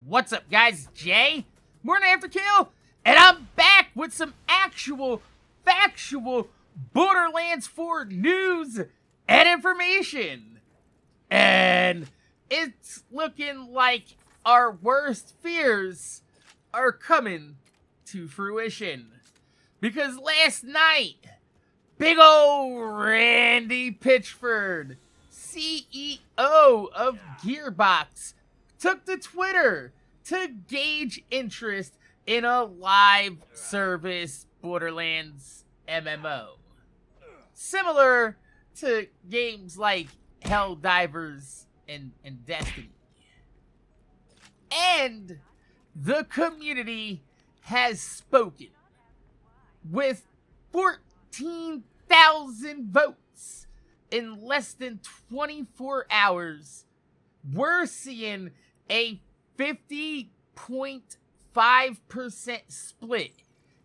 What's up, guys? Jay, MorninAfterKill, and I'm back with some actual, factual Borderlands 4 news and information. And it's looking like our worst fears are coming to fruition. Because last night, big ol' Randy Pitchford, CEO of Gearbox, took to Twitter to gauge interest in a live service Borderlands MMO. Similar to games like Helldivers and Destiny. And the community has spoken. With 14,000 votes in less than 24 hours, we're seeing a 50.5% split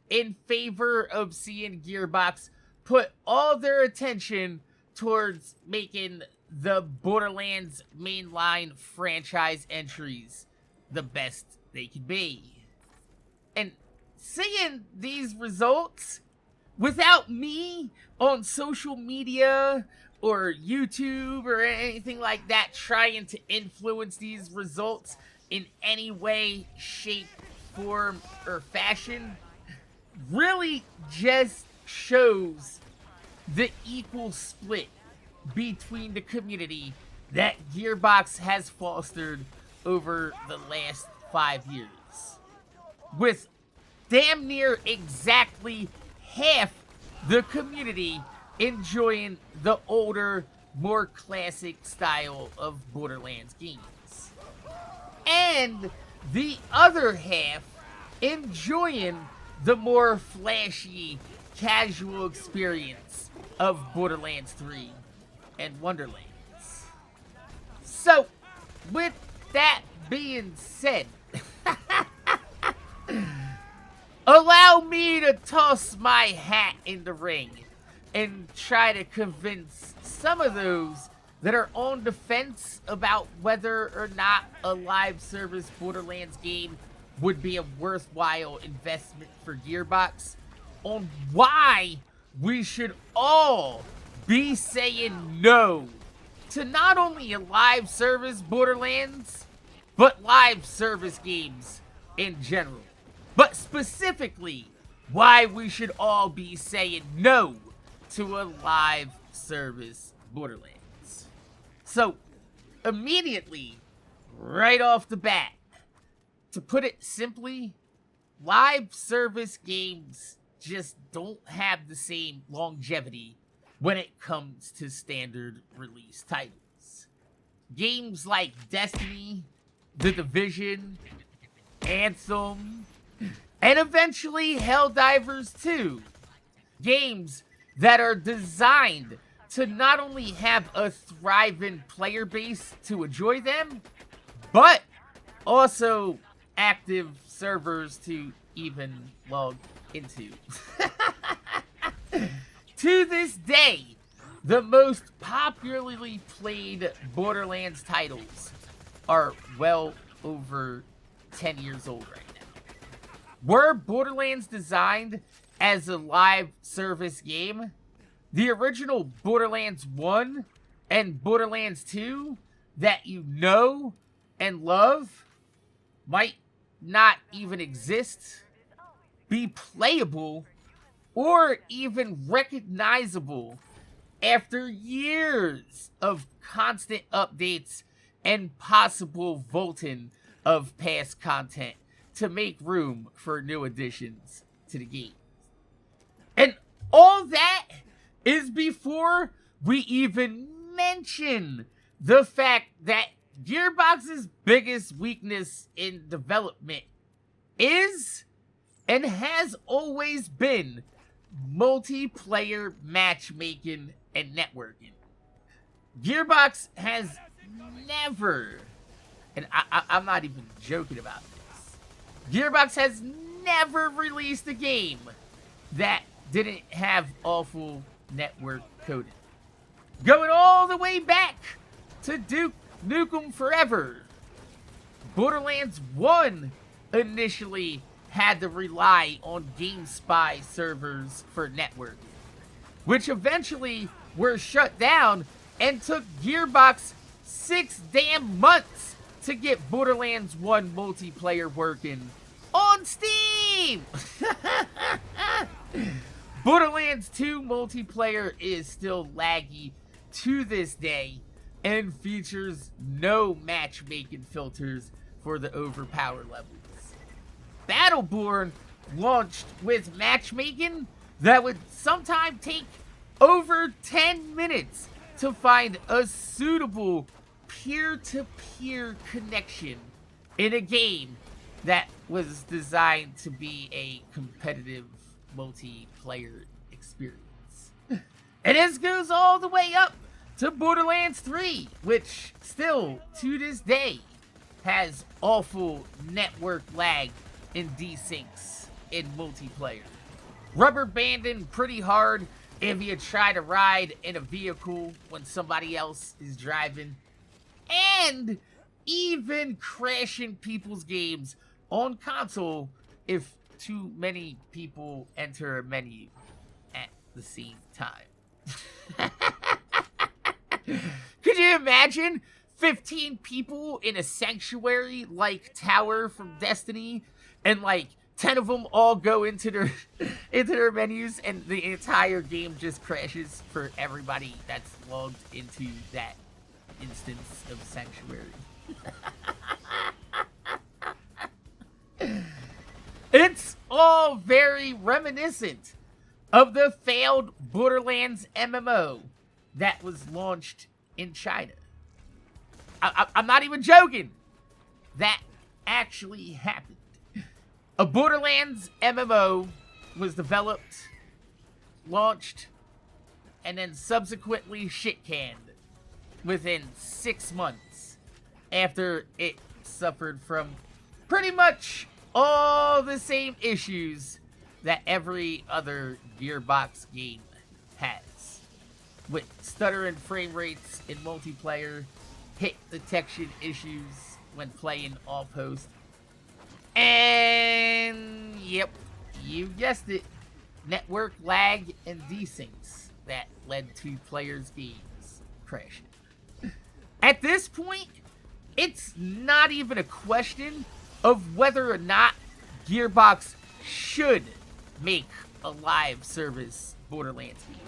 in favor of seeing Gearbox put all their attention towards making the Borderlands mainline franchise entries the best they could be. And seeing these results without me on social media or YouTube or anything like that trying to influence these results in any way, shape, form, or fashion really just shows the equal split between the community that Gearbox has fostered over the last 5 years. With damn near exactly half the community enjoying the older, more classic style of Borderlands games. And the other half enjoying the more flashy, casual experience of Borderlands 3 and Wonderlands. So, with that being said, allow me to toss my hat in the ring and try to convince some of those that are on the fence about whether or not a live service Borderlands game would be a worthwhile investment for Gearbox on why we should all be saying no to not only a live service Borderlands, but live service games in general. But specifically, why we should all be saying no to a live service Borderlands. So, immediately, right off the bat, to put it simply, live service games just don't have the same longevity when it comes to standard release titles. Games like Destiny, The Division, Anthem, and eventually Helldivers 2. Games that are designed to not only have a thriving player base to enjoy them, but also active servers to even log into. To this day, the most popularly played Borderlands titles are well over 10 years old right now. Were Borderlands designed as a live service game, the original Borderlands 1 and Borderlands 2 that you know and love might not even exist, be playable, or even recognizable after years of constant updates and possible vaulting of past content to make room for new additions to the game. And all that is before we even mention the fact that Gearbox's biggest weakness in development is and has always been multiplayer matchmaking and networking. Gearbox has never, and I'm not even joking about this, Gearbox has never released a game that didn't have awful network coding. Going all the way back to Duke Nukem Forever, Borderlands 1 initially had to rely on GameSpy servers for networking, which eventually were shut down and took Gearbox 6 damn months to get Borderlands 1 multiplayer working on Steam! Borderlands 2 multiplayer is still laggy to this day and features no matchmaking filters for the overpower levels. Battleborn launched with matchmaking that would sometimes take over 10 minutes to find a suitable peer-to-peer connection in a game that was designed to be a competitive multiplayer experience. And this goes all the way up to Borderlands 3, which still, to this day, has awful network lag and desyncs in multiplayer. Rubber banding pretty hard if you try to ride in a vehicle when somebody else is driving, and even crashing people's games on console if too many people enter a menu at the same time. Could you imagine 15 people in a sanctuary-like tower from Destiny, and like 10 of them all go into their menus, and the entire game just crashes for everybody that's logged into that instance of sanctuary? It's all very reminiscent of the failed Borderlands MMO that was launched in China. I'm not even joking. That actually happened. A Borderlands MMO was developed, launched, and then subsequently shit-canned within 6 months after it suffered from pretty much all the same issues that every other Gearbox game has, with stuttering frame rates in multiplayer, hit detection issues when playing off-host, and yep, you guessed it, network lag and desyncs that led to players' games crashing. At this point, it's not even a question of whether or not Gearbox should make a live service Borderlands game,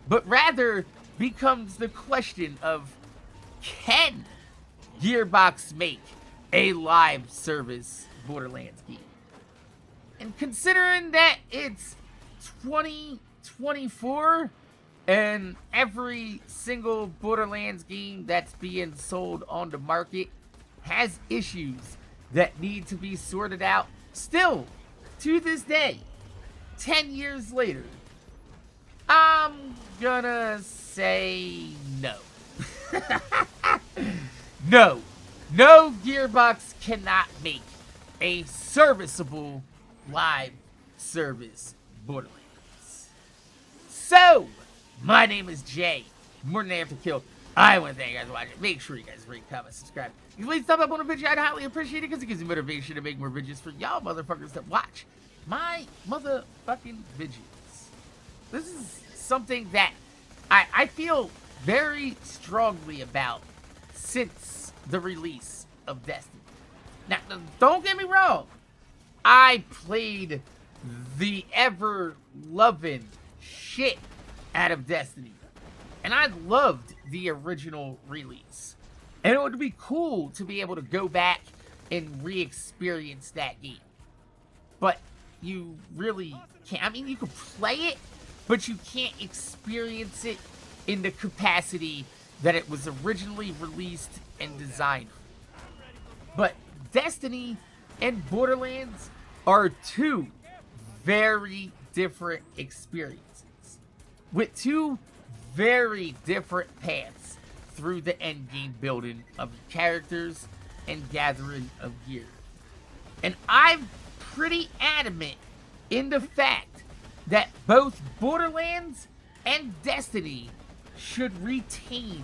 but rather becomes the question of, can Gearbox make a live service Borderlands game? And considering that it's 2024 and every single Borderlands game that's being sold on the market has issues that need to be sorted out, still, to this day, 10 years later, I'm gonna say no. No. No Gearbox cannot make a serviceable live service Borderlands. So, my name is Jay, MorninAfterKill. I want to thank you guys for watching. Make sure you guys rate, comment, subscribe. You can leave a thumbs up on the video. I'd highly appreciate it because it gives me motivation to make more videos for y'all motherfuckers that watch my motherfucking videos. This is something that I feel very strongly about since the release of Destiny. Now, don't get me wrong. I played the ever-loving shit out of Destiny. And I loved the original release. And it would be cool to be able to go back and re-experience that game. But you really can't. I mean, you can play it, but you can't experience it in the capacity that it was originally released and designed for. But Destiny and Borderlands are two very different experiences, with two very different paths through the endgame building of characters and gathering of gear. And I'm pretty adamant in the fact that both Borderlands and Destiny should retain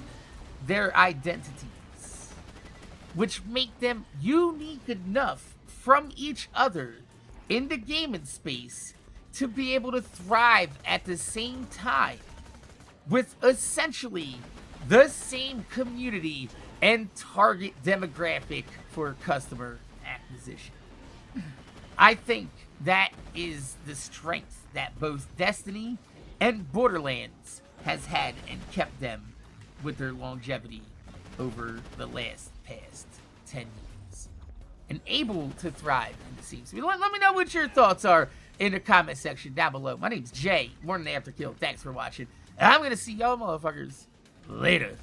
their identities. which make them unique enough from each other in the gaming space to be able to thrive at the same time with essentially the same community and target demographic for customer acquisition. I think that is the strength that both Destiny and Borderlands has had and kept them with their longevity over the past 10 years. And able to thrive in the same space. Let me know what your thoughts are in the comment section down below. My name's Jay, MorninAfterKill. Thanks for watching. And I'm going to see y'all motherfuckers later.